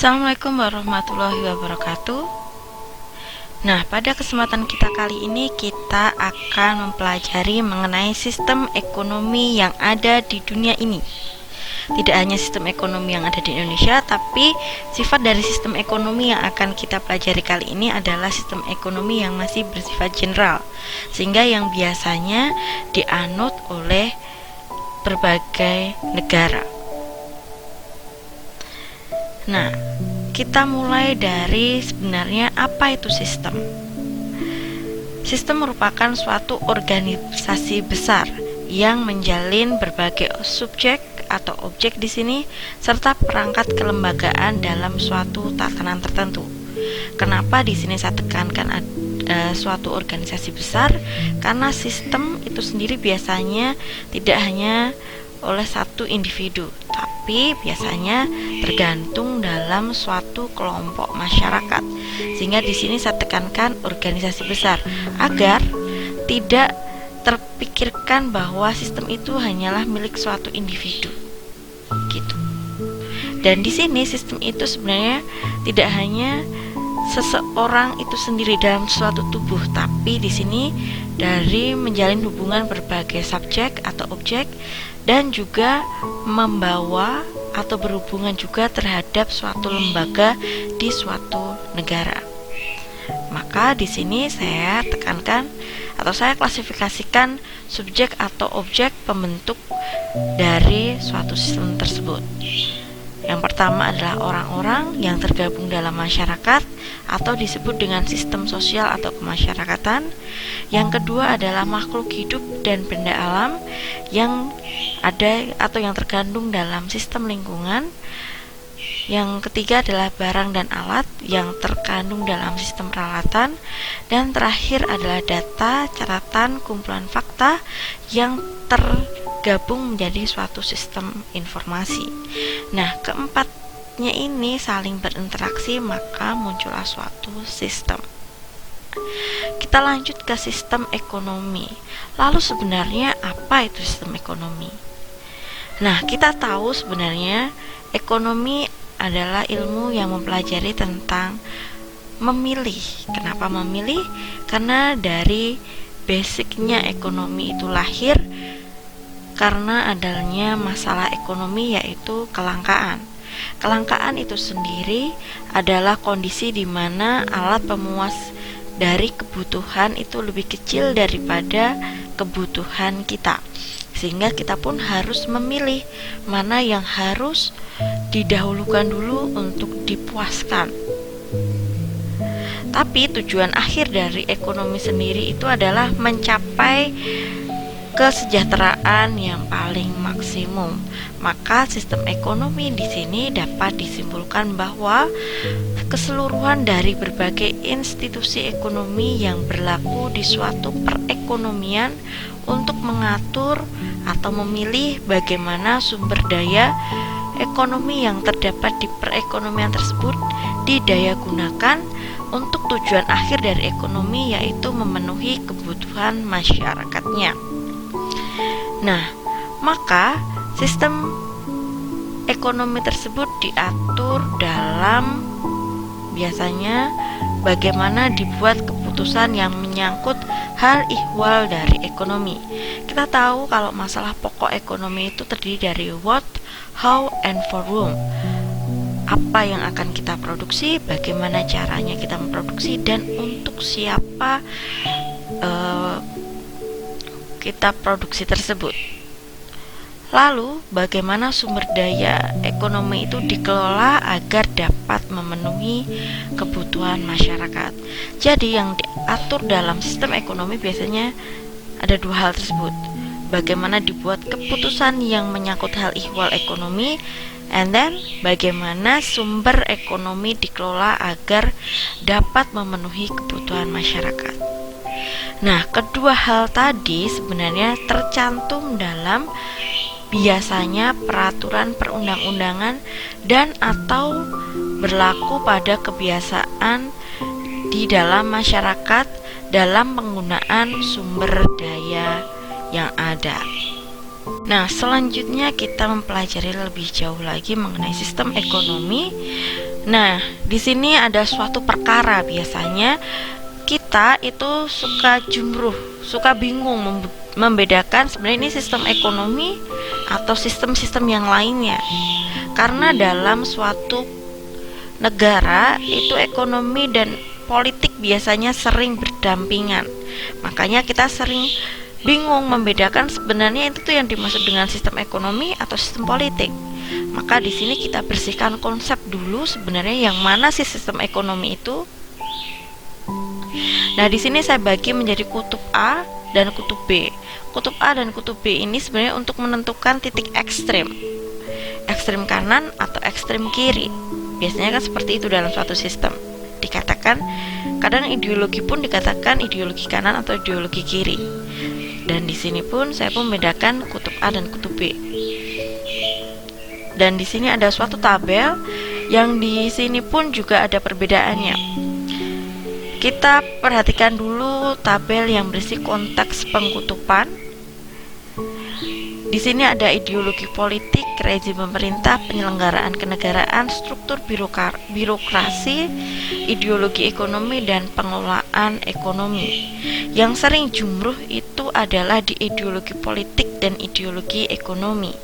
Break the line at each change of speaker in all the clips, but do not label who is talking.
Assalamualaikum warahmatullahi wabarakatuh. Nah, pada kesempatan kita kali ini kita akan mempelajari mengenai sistem ekonomi yang ada di dunia ini. Tidak hanya sistem ekonomi yang ada di Indonesia, tapi sifat dari sistem ekonomi yang akan kita pelajari kali ini adalah sistem ekonomi yang masih bersifat general, sehingga yang biasanya dianut oleh berbagai negara. Nah, kita mulai dari sebenarnya apa itu sistem. Sistem merupakan suatu organisasi besar yang menjalin berbagai subjek atau objek di sini serta perangkat kelembagaan dalam suatu tatanan tertentu. Kenapa di sini saya tekankan suatu organisasi besar? Karena sistem itu sendiri biasanya tidak hanya oleh satu individu, tapi biasanya tergantung dalam suatu kelompok masyarakat. Sehingga di sini saya tekankan organisasi besar agar tidak terpikirkan bahwa sistem itu hanyalah milik suatu individu. Gitu. Dan di sini sistem itu sebenarnya tidak hanya seseorang itu sendiri dalam suatu tubuh, tapi di sini dari menjalin hubungan berbagai subjek atau objek dan juga membawa atau berhubungan juga terhadap suatu lembaga di suatu negara. Maka di sini saya tekankan atau saya klasifikasikan subjek atau objek pembentuk dari suatu sistem tersebut. Yang pertama adalah orang-orang yang tergabung dalam masyarakat atau disebut dengan sistem sosial atau kemasyarakatan. Yang kedua adalah makhluk hidup dan benda alam yang ada atau yang tergandung dalam sistem lingkungan. Yang ketiga adalah barang dan alat yang terkandung dalam sistem peralatan. Dan terakhir adalah data, catatan, kumpulan fakta yang tergabung menjadi suatu sistem informasi. Nah, keempatnya ini saling berinteraksi, maka muncullah suatu sistem. Kita lanjut ke sistem ekonomi. Lalu sebenarnya apa itu sistem ekonomi? Nah, kita tahu sebenarnya ekonomi adalah ilmu yang mempelajari tentang memilih. Kenapa memilih? Karena dari basicnya ekonomi itu lahir karena adanya masalah ekonomi, yaitu kelangkaan. Kelangkaan itu sendiri adalah kondisi di mana alat pemuas dari kebutuhan itu lebih kecil daripada kebutuhan kita, sehingga kita pun harus memilih mana yang harus didahulukan dulu untuk dipuaskan. Tapi tujuan akhir dari ekonomi sendiri itu adalah mencapai kesejahteraan yang paling maksimum. Maka sistem ekonomi di sini dapat disimpulkan bahwa keseluruhan dari berbagai institusi ekonomi yang berlaku di suatu perekonomian untuk mengatur atau memilih bagaimana sumber daya ekonomi yang terdapat di perekonomian tersebut didaya gunakan untuk tujuan akhir dari ekonomi, yaitu memenuhi kebutuhan masyarakatnya. Nah, maka sistem ekonomi tersebut diatur dalam biasanya bagaimana dibuat keputusan yang menyangkut hal ihwal dari ekonomi. Kita tahu kalau masalah pokok ekonomi itu terdiri dari what, how, and for whom. Apa yang akan kita produksi, bagaimana caranya kita memproduksi, dan untuk siapa kita produksi tersebut. Lalu, bagaimana sumber daya ekonomi itu dikelola agar dapat memenuhi kebutuhan masyarakat. Jadi, yang diatur dalam sistem ekonomi biasanya ada dua hal tersebut. Bagaimana dibuat keputusan yang menyangkut hal ihwal ekonomi, and then bagaimana sumber ekonomi dikelola agar dapat memenuhi kebutuhan masyarakat. Nah, kedua hal tadi sebenarnya tercantum dalam biasanya peraturan perundang-undangan dan atau berlaku pada kebiasaan di dalam masyarakat dalam penggunaan sumber daya yang ada. Nah, selanjutnya kita mempelajari lebih jauh lagi mengenai sistem ekonomi. Nah, di sini ada suatu perkara, biasanya kita itu suka jumruh, suka bingung membedakan sebenarnya ini sistem ekonomi atau sistem-sistem yang lainnya. Karena dalam suatu negara itu ekonomi dan politik biasanya sering berdampingan. Makanya kita sering bingung membedakan sebenarnya itu tuh yang dimaksud dengan sistem ekonomi atau sistem politik. Maka di sini kita bersihkan konsep dulu sebenarnya yang mana sih sistem ekonomi itu. Nah, di sini saya bagi menjadi kutub A dan kutub B. Kutub A dan kutub B ini sebenarnya untuk menentukan titik ekstrem. Ekstrem kanan atau ekstrem kiri. Biasanya kan seperti itu dalam suatu sistem. Dikatakan, kadang ideologi pun dikatakan ideologi kanan atau ideologi kiri. Dan di sini pun saya pun membedakan kutub A dan kutub B. Dan di sini ada suatu tabel yang di sini pun juga ada perbedaannya. Kita perhatikan dulu tabel yang berisi konteks pengkutupan. Di sini ada ideologi politik, rezim pemerintah, penyelenggaraan kenegaraan, struktur birokrasi, ideologi ekonomi, dan pengelolaan ekonomi. Yang sering jumruh itu adalah di ideologi politik dan ideologi ekonomi.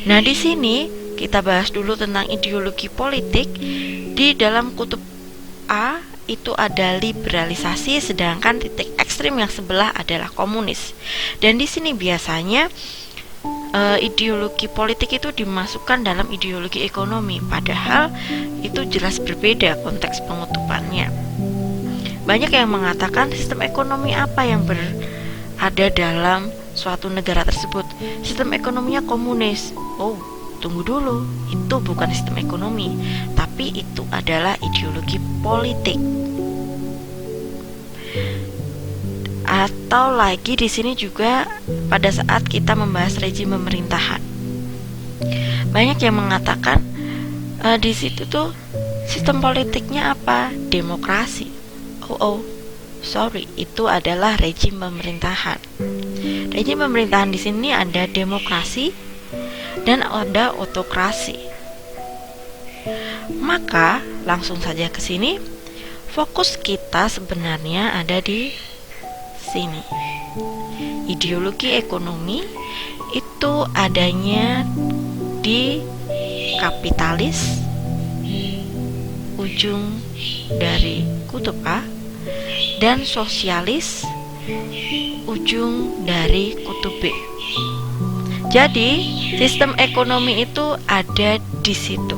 Nah, di sini kita bahas dulu tentang ideologi politik. Di dalam kutub A itu ada liberalisasi, sedangkan titik ekstrim yang sebelah adalah komunis. Dan di sini biasanya ideologi politik itu dimasukkan dalam ideologi ekonomi, padahal itu jelas berbeda konteks pengutupannya. Banyak yang mengatakan sistem ekonomi apa yang berada dalam suatu negara tersebut. Sistem ekonominya komunis. Oh, tunggu dulu, itu bukan sistem ekonomi, tapi itu adalah ideologi politik. Atau lagi di sini juga pada saat kita membahas rezim pemerintahan, banyak yang mengatakan di situ tuh sistem politiknya apa? Demokrasi. Sorry, itu adalah rezim pemerintahan. Rezim pemerintahan di sini ada demokrasi dan ada otokrasi. Maka langsung saja ke sini. Fokus kita sebenarnya ada di sini. Ideologi ekonomi itu adanya di kapitalis, ujung dari kutub A, dan sosialis, ujung dari kutub B. Jadi, sistem ekonomi itu ada di situ.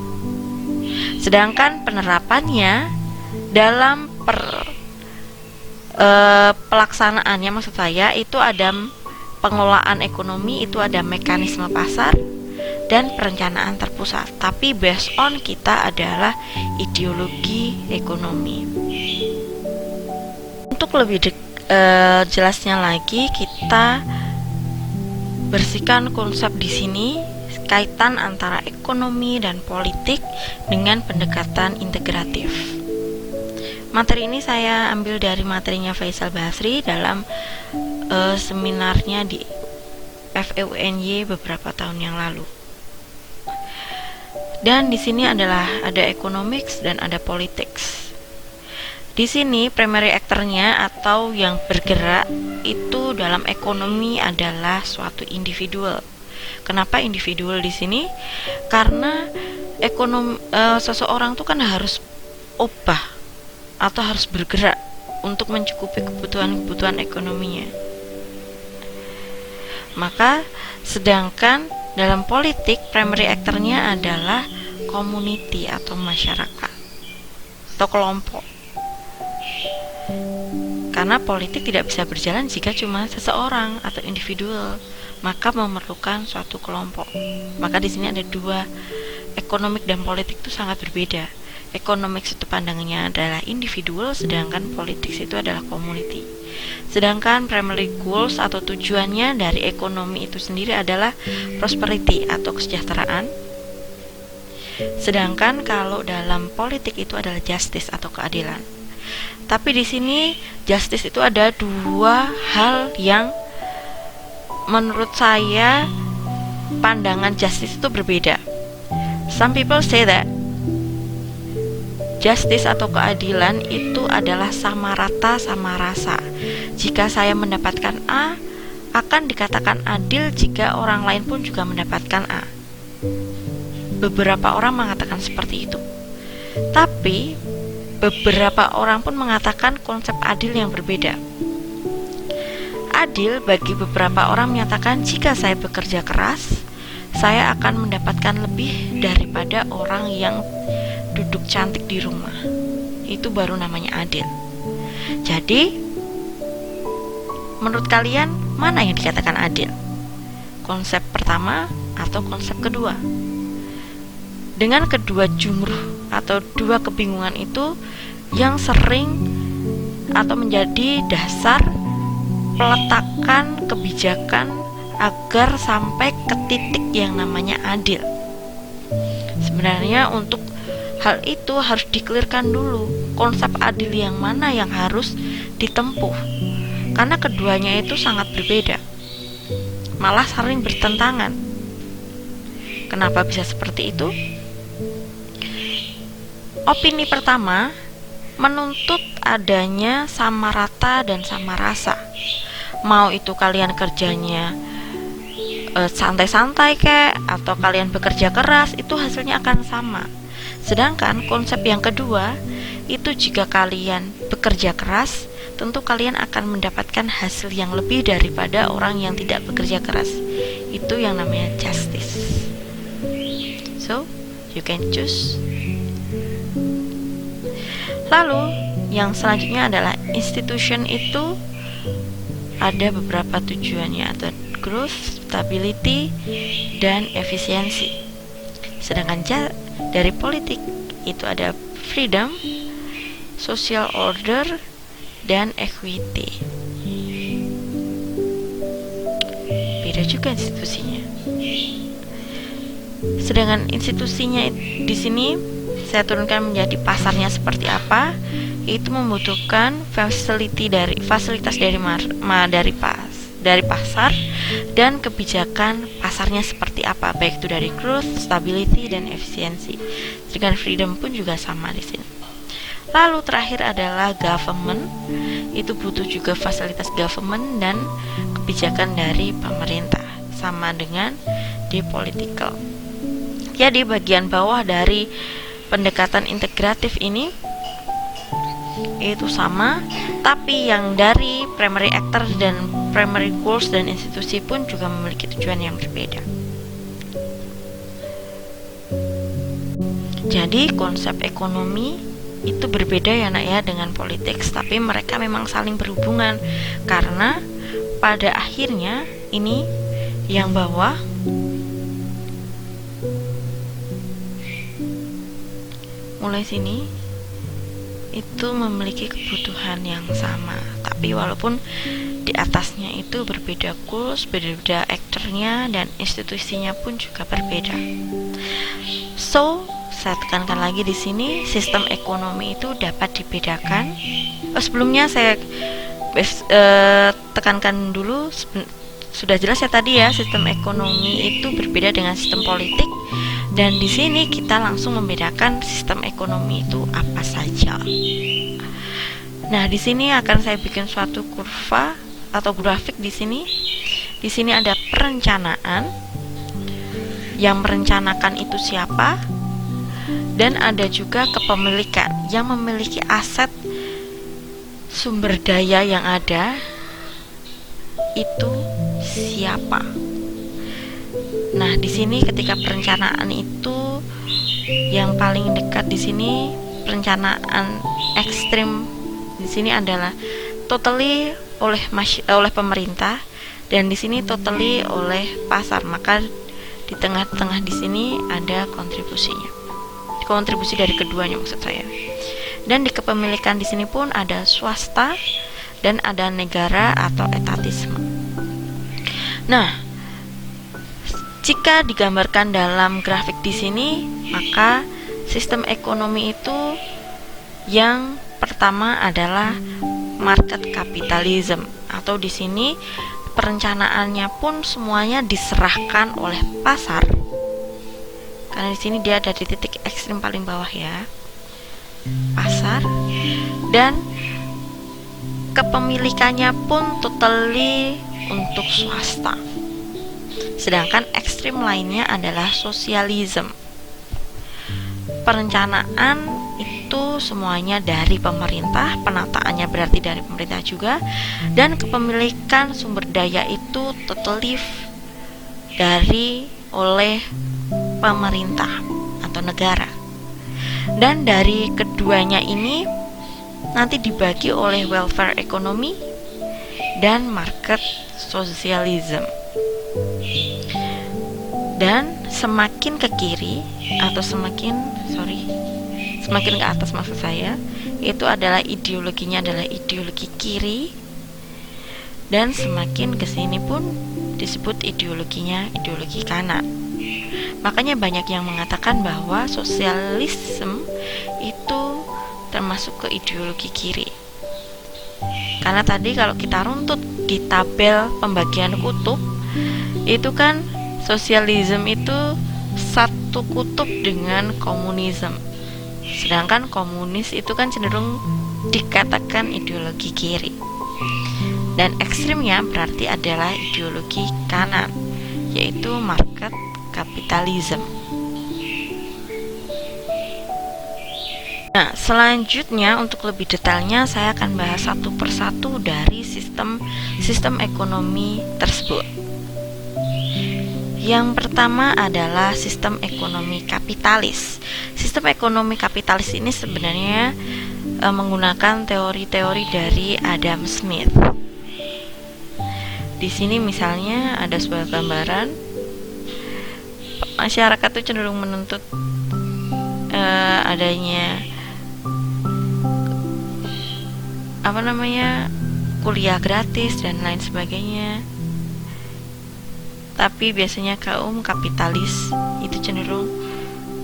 Sedangkan penerapannya dalam pelaksanaannya, maksud saya itu ada pengelolaan ekonomi, itu ada mekanisme pasar dan perencanaan terpusat. Tapi based on kita adalah ideologi ekonomi. Untuk lebih jelasnya lagi, kita bersihkan konsep di sini, kaitan antara ekonomi dan politik dengan pendekatan integratif. Materi ini saya ambil dari materinya Faisal Basri dalam seminarnya di FEUNY beberapa tahun yang lalu. Dan di sini adalah ada economics dan ada politics. Di sini primary actor-nya atau yang bergerak itu dalam ekonomi adalah suatu individual. Kenapa individual di sini? Karena seseorang itu kan harus obah atau harus bergerak untuk mencukupi kebutuhan ekonominya. Maka sedangkan dalam politik primary actor-nya adalah community atau masyarakat atau kelompok. Karena politik tidak bisa berjalan jika cuma seseorang atau individual, maka memerlukan suatu kelompok. Maka di sini ada dua, ekonomik dan politik itu sangat berbeda. Ekonomik itu pandangannya adalah individual, sedangkan politik itu adalah community. Sedangkan primary goals atau tujuannya dari ekonomi itu sendiri adalah prosperity atau kesejahteraan. Sedangkan kalau dalam politik itu adalah justice atau keadilan. Tapi di sini justice itu ada dua hal yang menurut saya pandangan justice itu berbeda. Some people say that Justice atau keadilan itu adalah sama rata sama rasa. Jika saya mendapatkan A, akan dikatakan adil jika orang lain pun juga mendapatkan A. Beberapa orang mengatakan seperti itu. Tapi beberapa orang pun mengatakan konsep adil yang berbeda. Adil bagi beberapa orang menyatakan jika saya bekerja keras, saya akan mendapatkan lebih daripada orang yang duduk cantik di rumah. Itu baru namanya adil. Jadi, menurut kalian mana yang dikatakan adil? Konsep pertama atau konsep kedua? Dengan kedua jumruh atau dua kebingungan itu yang sering atau menjadi dasar peletakan kebijakan agar sampai ke titik yang namanya adil. Sebenarnya untuk hal itu harus dikelirkan dulu konsep adil yang mana yang harus ditempuh, karena keduanya itu sangat berbeda, malah sering bertentangan. Kenapa bisa seperti itu? Opini pertama menuntut adanya sama rata dan sama rasa. Mau itu kalian kerjanya santai-santai kek, atau kalian bekerja keras, itu hasilnya akan sama. Sedangkan konsep yang kedua itu jika kalian bekerja keras, tentu kalian akan mendapatkan hasil yang lebih daripada orang yang tidak bekerja keras. Itu yang namanya justice. So, you can choose. Lalu, yang selanjutnya adalah institution itu ada beberapa tujuannya, atau growth, stability, dan efisiensi. Sedangkan dari politik itu ada freedom, social order, dan equity. Beda juga institusinya. Sedangkan institusinya di sini saya turunkan menjadi pasarnya seperti apa. Itu membutuhkan fasilitas dari pasar dan kebijakan pasarnya seperti apa, baik itu dari growth, stability, dan efisiensi. Dengan freedom pun juga sama di sini. Lalu terakhir adalah government, itu butuh juga fasilitas government dan kebijakan dari pemerintah, sama dengan di political. Ya, di bagian bawah dari pendekatan integratif ini itu sama, tapi yang dari primary actor dan primary goals dan institusi pun juga memiliki tujuan yang berbeda. Jadi konsep ekonomi itu berbeda ya nak ya dengan politik, tapi mereka memang saling berhubungan, karena pada akhirnya ini yang bawah mulai sini itu memiliki kebutuhan yang sama, tapi walaupun di atasnya itu berbeda goals, berbeda aktornya, dan institusinya pun juga berbeda. So, saya tekankan lagi di sini, sistem ekonomi itu dapat dibedakan. Sebelumnya saya tekankan dulu, sudah jelas ya tadi ya, sistem ekonomi itu berbeda dengan sistem politik. Dan di sini kita langsung membedakan sistem ekonomi itu apa saja. Nah, di sini akan saya bikin suatu kurva atau grafik di sini. Di sini ada perencanaan. Yang merencanakan itu siapa? Dan ada juga kepemilikan, yang memiliki aset sumber daya yang ada itu siapa? Nah, di sini ketika perencanaan itu yang paling dekat di sini, perencanaan ekstrim di sini adalah totally oleh pemerintah, dan di sini totally oleh pasar. Maka di tengah-tengah di sini ada kontribusi dari keduanya maksud saya. Dan di kepemilikan di sini pun ada swasta dan ada negara atau etatisme. Nah, jika digambarkan dalam grafik di sini, maka sistem ekonomi itu yang pertama adalah market capitalism, atau di sini perencanaannya pun semuanya diserahkan oleh pasar. Karena di sini dia ada di titik ekstrim paling bawah ya. pasar, dan kepemilikannya pun totally untuk swasta. Sedangkan ekstrim lainnya adalah sosialisme. Perencanaan itu semuanya dari pemerintah, penataannya berarti dari pemerintah juga, dan kepemilikan sumber daya itu totally oleh pemerintah atau negara. Dan dari keduanya ini nanti dibagi oleh welfare ekonomi dan market socialism. Dan semakin ke kiri atau semakin ke atas maksud saya, itu adalah ideologinya adalah ideologi kiri, dan semakin ke sini pun disebut ideologinya ideologi kanan. Makanya banyak yang mengatakan bahwa sosialisme itu termasuk ke ideologi kiri. Karena tadi kalau kita runtut di tabel pembagian kutub, itu kan sosialisme itu satu kutub dengan komunisme. Sedangkan komunis itu kan cenderung dikatakan ideologi kiri. Dan ekstrimnya berarti adalah ideologi kanan, yaitu market kapitalisme. Nah, selanjutnya untuk lebih detailnya saya akan bahas satu persatu dari sistem ekonomi tersebut. Yang pertama adalah sistem ekonomi kapitalis. Sistem ekonomi kapitalis ini sebenarnya menggunakan teori-teori dari Adam Smith. Di sini misalnya ada sebuah gambaran masyarakat itu cenderung menuntut adanya kuliah gratis dan lain sebagainya. Tapi biasanya kaum kapitalis itu cenderung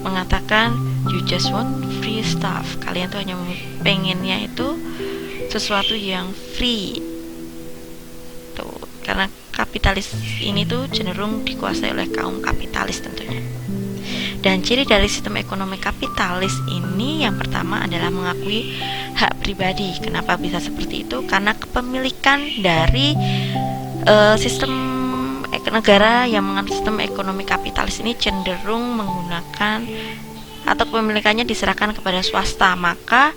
mengatakan you just want free stuff. Kalian tuh hanya pengennya itu sesuatu yang free. Tuh, karena kapitalis ini tuh cenderung dikuasai oleh kaum kapitalis tentunya. Dan ciri dari sistem ekonomi kapitalis ini yang pertama adalah mengakui hak pribadi. Kenapa bisa seperti itu? Karena kepemilikan dari sistem negara yang menganut sistem ekonomi kapitalis ini cenderung menggunakan atau kepemilikannya diserahkan kepada swasta, maka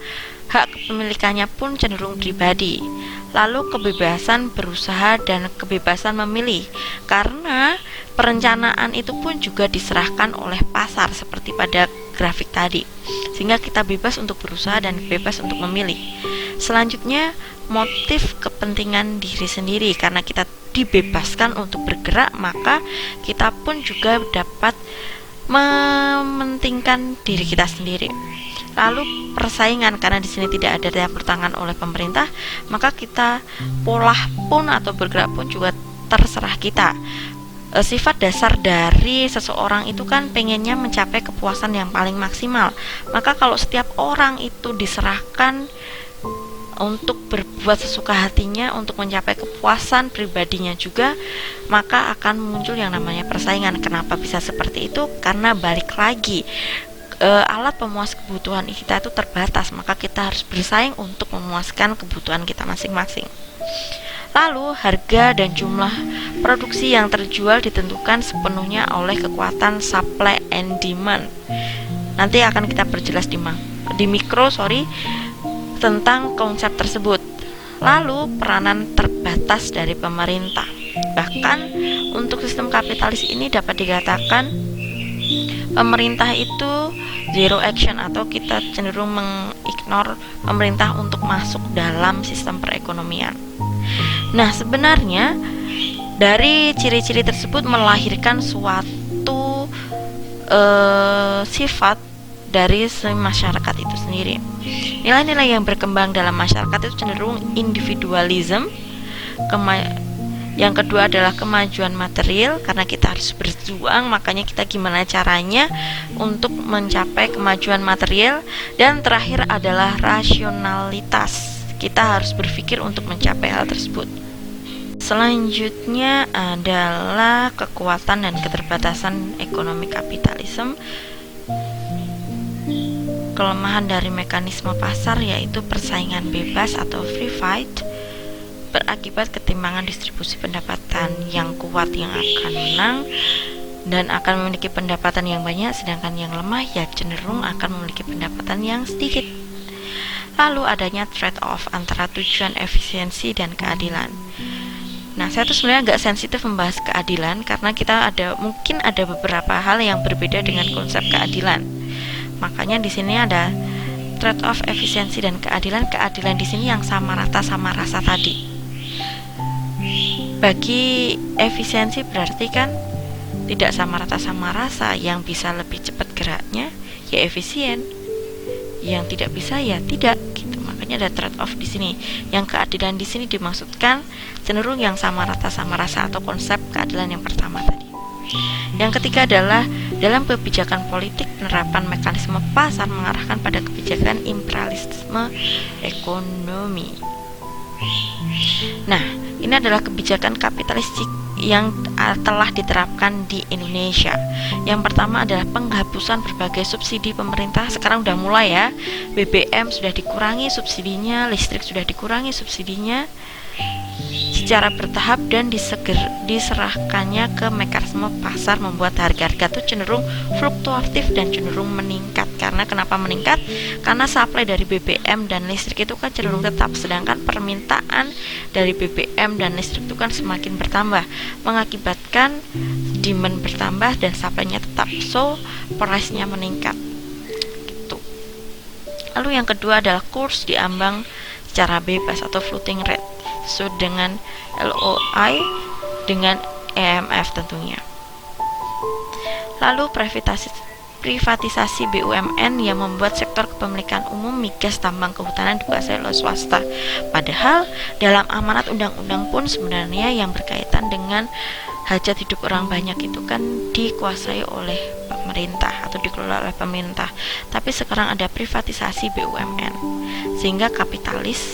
hak kepemilikannya pun cenderung pribadi. Lalu kebebasan berusaha dan kebebasan memilih, karena perencanaan itu pun juga diserahkan oleh pasar seperti pada grafik tadi, sehingga kita bebas untuk berusaha dan bebas untuk memilih. Selanjutnya, motif kepentingan diri sendiri, karena kita dibebaskan untuk bergerak, maka kita pun juga dapat mementingkan diri kita sendiri. Lalu persaingan, karena di sini tidak ada campur tangan oleh pemerintah, maka kita pola pun atau bergerak pun juga terserah kita. Sifat dasar dari seseorang itu kan pengennya mencapai kepuasan yang paling maksimal. Maka kalau setiap orang itu diserahkan untuk berbuat sesuka hatinya untuk mencapai kepuasan pribadinya juga, maka akan muncul yang namanya persaingan. Kenapa bisa seperti itu? Karena balik lagi, alat pemuas kebutuhan kita itu terbatas, maka kita harus bersaing untuk memuaskan kebutuhan kita masing-masing. Lalu harga dan jumlah produksi yang terjual ditentukan sepenuhnya oleh kekuatan supply and demand. Nanti akan kita perjelas di mikro tentang konsep tersebut. Lalu peranan terbatas dari pemerintah. Bahkan untuk sistem kapitalis ini dapat dikatakan pemerintah itu zero action, atau kita cenderung mengignore pemerintah untuk masuk dalam sistem perekonomian. Nah, sebenarnya dari ciri-ciri tersebut melahirkan suatu sifat dari masyarakat itu sendiri. Nilai-nilai yang berkembang dalam masyarakat itu cenderung individualism. Yang kedua adalah kemajuan material, karena kita harus berjuang, makanya kita gimana caranya untuk mencapai kemajuan material. Dan terakhir adalah rasionalitas, kita harus berpikir untuk mencapai hal tersebut. Selanjutnya adalah kekuatan dan keterbatasan ekonomi kapitalisme. Kelemahan dari mekanisme pasar yaitu persaingan bebas atau free fight berakibat ketimpangan distribusi pendapatan. Yang kuat yang akan menang dan akan memiliki pendapatan yang banyak, sedangkan yang lemah ya cenderung akan memiliki pendapatan yang sedikit. Lalu adanya trade-off antara tujuan efisiensi dan keadilan. Nah, saya tuh sebenarnya agak sensitif membahas keadilan karena kita mungkin ada beberapa hal yang berbeda dengan konsep keadilan. Makanya di sini ada trade-off efisiensi dan keadilan. Keadilan di sini yang sama rata sama rasa tadi. Bagi efisiensi berarti kan tidak sama rata sama rasa. Yang bisa lebih cepat geraknya ya efisien, yang tidak bisa ya tidak gitu. Makanya ada trade off di sini. Yang keadilan di sini dimaksudkan cenderung yang sama rata sama rasa atau konsep keadilan yang pertama tadi. Yang ketiga adalah dalam kebijakan politik, penerapan mekanisme pasar mengarahkan pada kebijakan imperialisme ekonomi. Nah, ini adalah kebijakan kapitalistik yang telah diterapkan di Indonesia. Yang pertama adalah penghapusan berbagai subsidi pemerintah. Sekarang udah mulai ya, BBM sudah dikurangi subsidinya, listrik sudah dikurangi subsidinya secara bertahap, dan diserahkannya ke mekanisme pasar membuat harga-harga itu cenderung fluktuatif dan cenderung meningkat. Karena kenapa meningkat? Karena supply dari BBM dan listrik itu kan cenderung tetap, sedangkan permintaan dari BBM dan listrik itu kan semakin bertambah, mengakibatkan demand bertambah dan supply-nya tetap, so price-nya meningkat gitu. Lalu yang kedua adalah kurs diambang secara bebas atau floating rate, so dengan LOI dengan EMF tentunya. Lalu privatisasi BUMN yang membuat sektor kepemilikan umum migas, tambang, kehutanan dikuasai oleh swasta. Padahal dalam amanat undang-undang pun sebenarnya yang berkaitan dengan hajat hidup orang banyak itu kan dikuasai oleh pemerintah atau dikelola oleh pemerintah. Tapi sekarang ada privatisasi BUMN sehingga kapitalis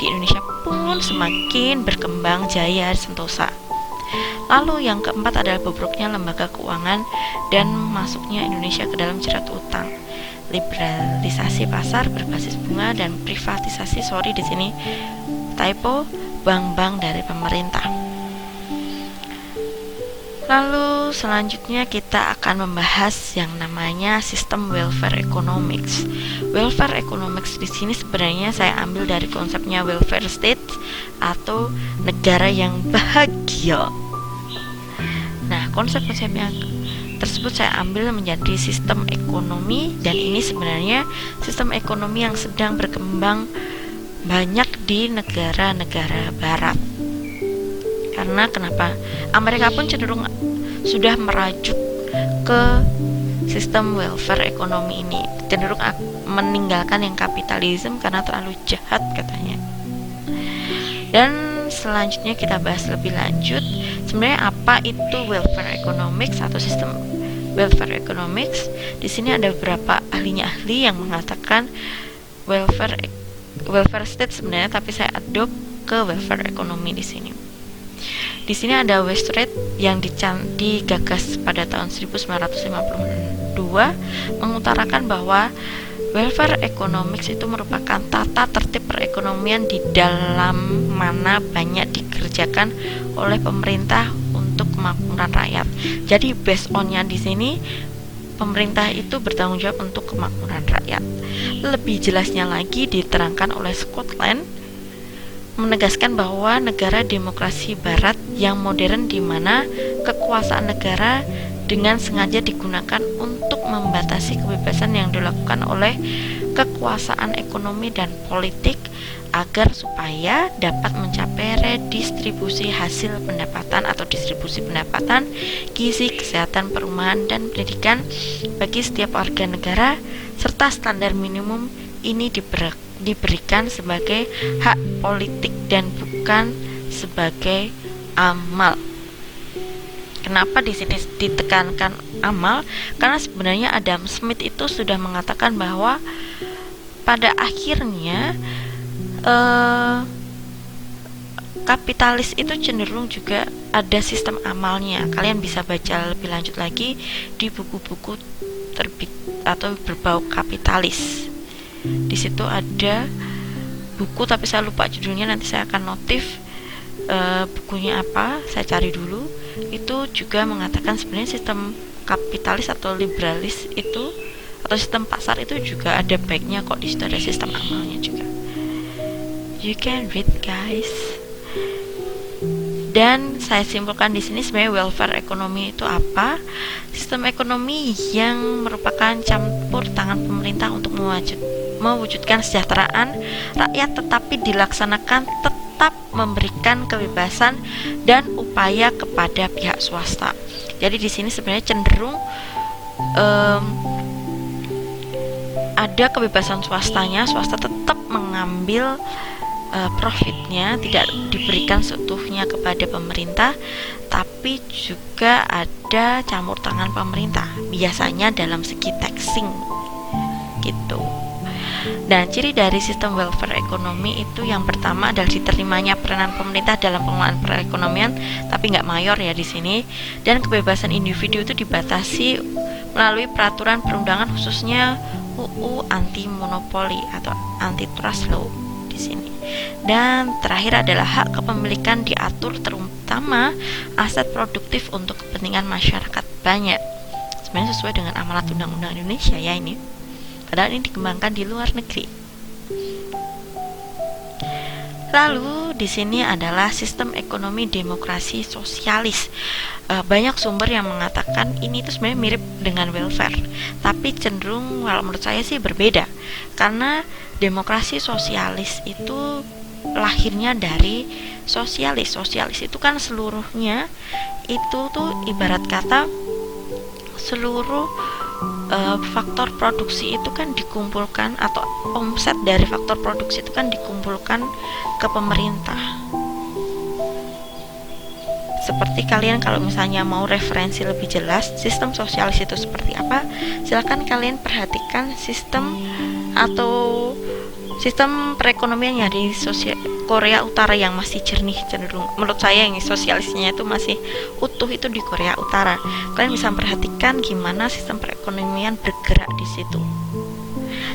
di Indonesia pun semakin berkembang jaya sentosa. Lalu yang keempat adalah bobroknya lembaga keuangan dan masuknya Indonesia ke dalam jerat utang. Liberalisasi pasar berbasis bunga dan privatisasi, di sini typo, bank-bank dari pemerintah. Lalu selanjutnya kita akan membahas yang namanya sistem welfare economics. Welfare economics di sini sebenarnya saya ambil dari konsepnya welfare state atau negara yang bahagia. Nah, konsep-konsepnya tersebut saya ambil menjadi sistem ekonomi, dan ini sebenarnya sistem ekonomi yang sedang berkembang banyak di negara-negara barat. Karena kenapa? Amerika pun cenderung sudah merajuk ke sistem welfare ekonomi ini, cenderung meninggalkan yang kapitalisme karena terlalu jahat katanya. Dan selanjutnya kita bahas lebih lanjut sebenarnya apa itu welfare economics atau sistem welfare economics. Di sini ada beberapa ahli yang mengatakan welfare state sebenarnya, tapi saya adopt ke welfare economy di sini. Di sini ada Westrate yang digagas pada tahun 1952 mengutarakan bahwa welfare economics itu merupakan tata tertib perekonomian di dalam mana banyak dikerjakan oleh pemerintah untuk kemakmuran rakyat. Jadi based on-nya di sini pemerintah itu bertanggung jawab untuk kemakmuran rakyat. Lebih jelasnya lagi diterangkan oleh Scotland, menegaskan bahwa negara demokrasi barat yang modern di mana kekuasaan negara dengan sengaja digunakan untuk membatasi kebebasan yang dilakukan oleh kekuasaan ekonomi dan politik agar supaya dapat mencapai redistribusi hasil pendapatan atau distribusi pendapatan, gizi, kesehatan, perumahan, dan pendidikan bagi setiap warga negara, serta standar minimum ini diberikan sebagai hak politik dan bukan sebagai amal. Kenapa di sini ditekankan amal? Karena sebenarnya Adam Smith itu sudah mengatakan bahwa pada akhirnya kapitalis itu cenderung juga ada sistem amalnya. Kalian bisa baca lebih lanjut lagi di buku-buku terbit atau berbau kapitalis. Di situ ada buku tapi saya lupa judulnya, nanti saya akan notif bukunya apa, saya cari dulu. Itu juga mengatakan sebenarnya sistem kapitalis atau liberalis itu atau sistem pasar itu juga ada baiknya kok, di situ ada sistem amalnya juga. You can read guys. Dan saya simpulkan di sini sebenarnya welfare ekonomi itu apa? Sistem ekonomi yang merupakan campur tangan pemerintah untuk mewujudkan kesejahteraan rakyat, tetapi dilaksanakan tetap memberikan kebebasan dan upaya kepada pihak swasta. Jadi di sini sebenarnya cenderung ada kebebasan swastanya, swasta tetap mengambil profitnya, tidak diberikan seutuhnya kepada pemerintah, tapi juga ada campur tangan pemerintah, biasanya dalam segi taxing gitu. Dan ciri dari sistem welfare ekonomi itu yang pertama adalah diterimanya peranan pemerintah dalam pengelolaan perekonomian, tapi nggak mayor ya di sini. Dan kebebasan individu itu dibatasi melalui peraturan perundangan, khususnya UU anti monopoli atau antitrust law di sini. Dan terakhir adalah hak kepemilikan diatur, terutama aset produktif untuk kepentingan masyarakat banyak. Sebenarnya sesuai dengan amanat undang-undang Indonesia ya ini. Padahal ini dikembangkan di luar negeri. Lalu di sini adalah sistem ekonomi demokrasi sosialis. Banyak sumber yang mengatakan ini tuh sebenarnya mirip dengan welfare, tapi cenderung kalau menurut saya sih berbeda. Karena demokrasi sosialis itu lahirnya dari sosialis. Sosialis itu kan seluruhnya itu tuh ibarat kata seluruh faktor produksi itu kan dikumpulkan, atau omset dari faktor produksi itu kan dikumpulkan ke pemerintah. Seperti kalian kalau misalnya mau referensi lebih jelas sistem sosialis itu seperti apa, silakan kalian perhatikan sistem atau sistem perekonomiannya di Korea Utara yang masih jernih, cenderung menurut saya yang sosialisnya itu masih utuh itu di Korea Utara. Kalian bisa perhatikan gimana sistem perekonomian bergerak di situ.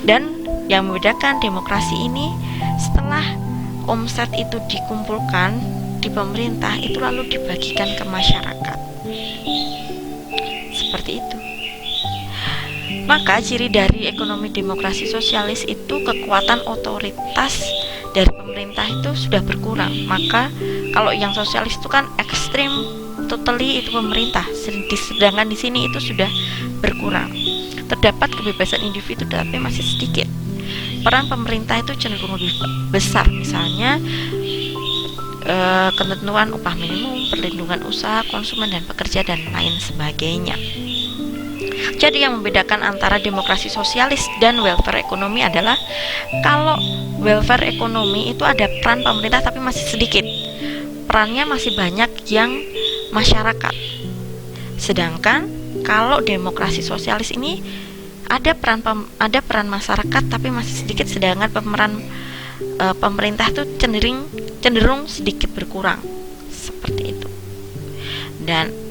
Dan yang membedakan demokrasi ini, setelah omset itu dikumpulkan di pemerintah, itu lalu dibagikan ke masyarakat. Seperti itu. Maka ciri dari ekonomi demokrasi sosialis itu kekuatan otoritas dari pemerintah itu sudah berkurang. Maka kalau yang sosialis itu kan ekstrim, totally itu pemerintah, sedangkan di sini itu sudah berkurang. Terdapat kebebasan individu tapi masih sedikit. Peran pemerintah itu cenderung lebih besar, misalnya ketentuan upah minimum, perlindungan usaha, konsumen dan pekerja, dan lain sebagainya. Jadi yang membedakan antara demokrasi sosialis dan welfare ekonomi adalah kalau welfare ekonomi itu ada peran pemerintah tapi masih sedikit, perannya masih banyak yang masyarakat. Sedangkan kalau demokrasi sosialis ini ada peran masyarakat tapi masih sedikit, sedangkan pemeran pemerintah itu cenderung sedikit berkurang, seperti itu.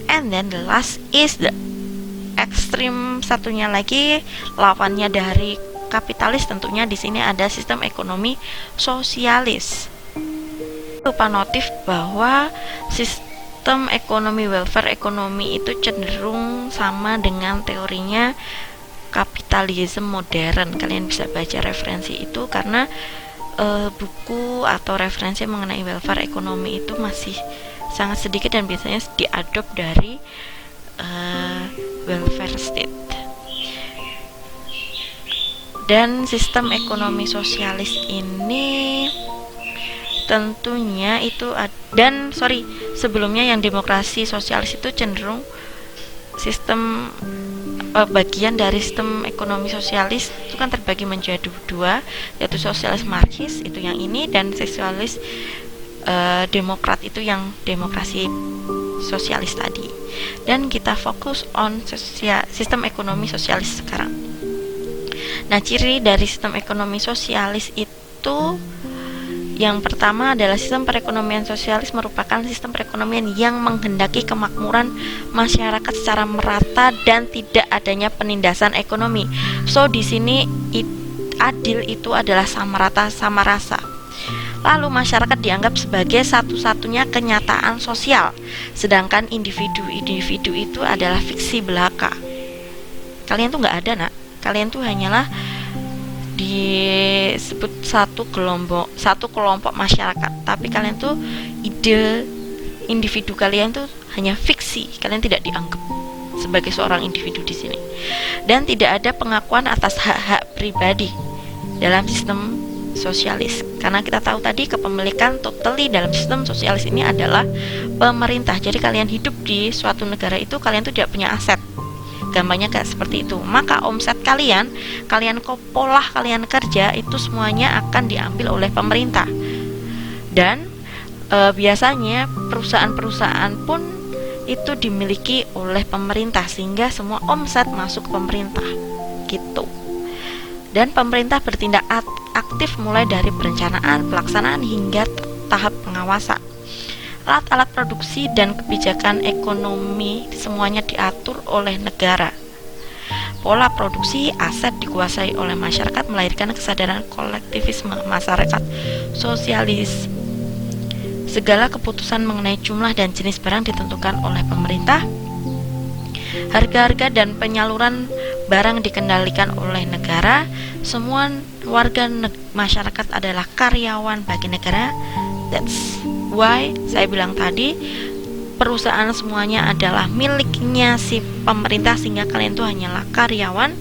And then the last is the ekstrim satunya lagi, lawannya dari kapitalis tentunya di sini ada sistem ekonomi sosialis. Lupa notif bahwa sistem ekonomi welfare ekonomi itu cenderung sama dengan teorinya kapitalisme modern. Kalian bisa baca referensi itu karena buku atau referensi mengenai welfare ekonomi itu masih sangat sedikit dan biasanya diadop dari welfare state. Dan sistem ekonomi sosialis ini tentunya itu sebelumnya yang demokrasi sosialis itu cenderung sistem bagian dari sistem ekonomi sosialis itu kan terbagi menjadi dua, yaitu sosialis marxis itu yang ini, dan sosialis demokrat itu yang demokrasi sosialis tadi. Dan kita fokus on sistem ekonomi sosialis sekarang. Nah, ciri dari sistem ekonomi sosialis itu Yang pertama adalah sistem perekonomian sosialis merupakan sistem perekonomian yang menghendaki kemakmuran masyarakat secara merata dan tidak adanya penindasan ekonomi. So di sini adil itu adalah sama rata sama rasa. Lalu masyarakat dianggap sebagai satu-satunya kenyataan sosial, sedangkan individu-individu itu adalah fiksi belaka. Kalian tuh nggak ada, nak. Kalian tuh hanyalah disebut satu kelompok masyarakat, tapi kalian tuh ide individu kalian tuh hanya fiksi. Kalian tidak dianggap sebagai seorang individu di sini, dan tidak ada pengakuan atas hak-hak pribadi dalam sistem sosialis, karena kita tahu tadi kepemilikan totally dalam sistem sosialis ini adalah pemerintah. Jadi kalian hidup di suatu negara itu, kalian tuh tidak punya aset. Gambarnya kayak seperti itu. Maka omset kalian pola kalian kerja itu semuanya akan diambil oleh pemerintah. Dan biasanya perusahaan-perusahaan pun itu dimiliki oleh pemerintah, sehingga semua omset masuk ke pemerintah gitu. Dan pemerintah bertindak aktif mulai dari perencanaan, pelaksanaan hingga tahap pengawasan. Alat-alat produksi dan kebijakan ekonomi semuanya diatur oleh negara. Pola produksi aset dikuasai oleh masyarakat, melahirkan kesadaran kolektivisme masyarakat sosialis. Segala keputusan mengenai jumlah dan jenis barang ditentukan oleh pemerintah. Harga-harga dan penyaluran barang dikendalikan oleh negara. Semua warga masyarakat adalah karyawan bagi negara. That's why saya bilang tadi perusahaan semuanya adalah miliknya si pemerintah, sehingga kalian itu hanyalah karyawan.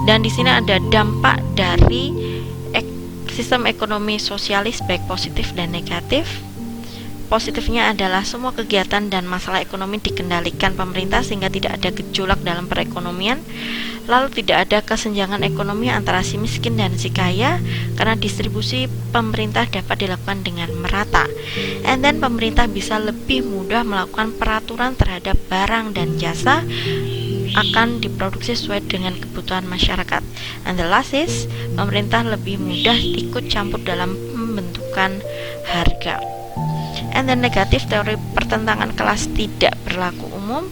Dan di sini ada dampak dari sistem ekonomi sosialis baik positif dan negatif. Positifnya adalah semua kegiatan dan masalah ekonomi dikendalikan pemerintah sehingga tidak ada gejolak dalam perekonomian. Lalu tidak ada kesenjangan ekonomi antara si miskin dan si kaya karena distribusi pemerintah dapat dilakukan dengan merata. And then pemerintah bisa lebih mudah melakukan peraturan terhadap barang dan jasa akan diproduksi sesuai dengan kebutuhan masyarakat. And the last is, pemerintah lebih mudah ikut campur dalam pembentukan harga. And then negatif, teori pertentangan kelas tidak berlaku umum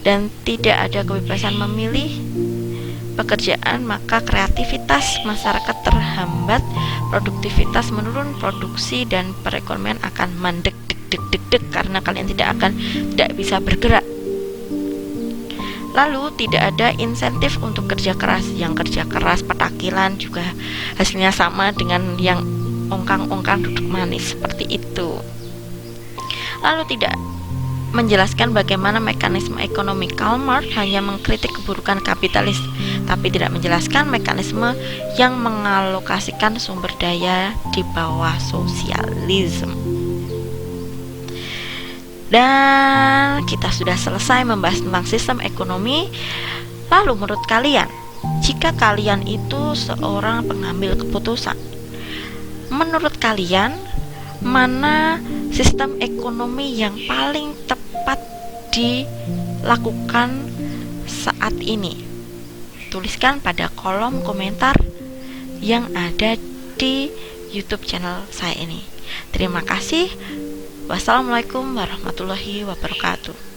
dan tidak ada kebebasan memilih pekerjaan, maka kreativitas masyarakat terhambat, produktivitas menurun, produksi dan perekonomian akan mandek karena kalian tidak bisa bergerak. Lalu tidak ada insentif untuk kerja keras. Yang kerja keras petakilan juga hasilnya sama dengan yang ongkang-ongkang duduk manis, seperti itu. Lalu tidak menjelaskan bagaimana mekanisme ekonomi. Karl Marx hanya mengkritik keburukan kapitalis, tapi tidak menjelaskan mekanisme yang mengalokasikan sumber daya di bawah sosialisme. Dan kita sudah selesai membahas tentang sistem ekonomi. Lalu menurut kalian, jika kalian itu seorang pengambil keputusan, menurut kalian mana sistem ekonomi yang paling tepat dilakukan saat ini? Tuliskan pada kolom komentar yang ada di YouTube channel saya ini. Terima kasih. Wassalamualaikum warahmatullahi wabarakatuh.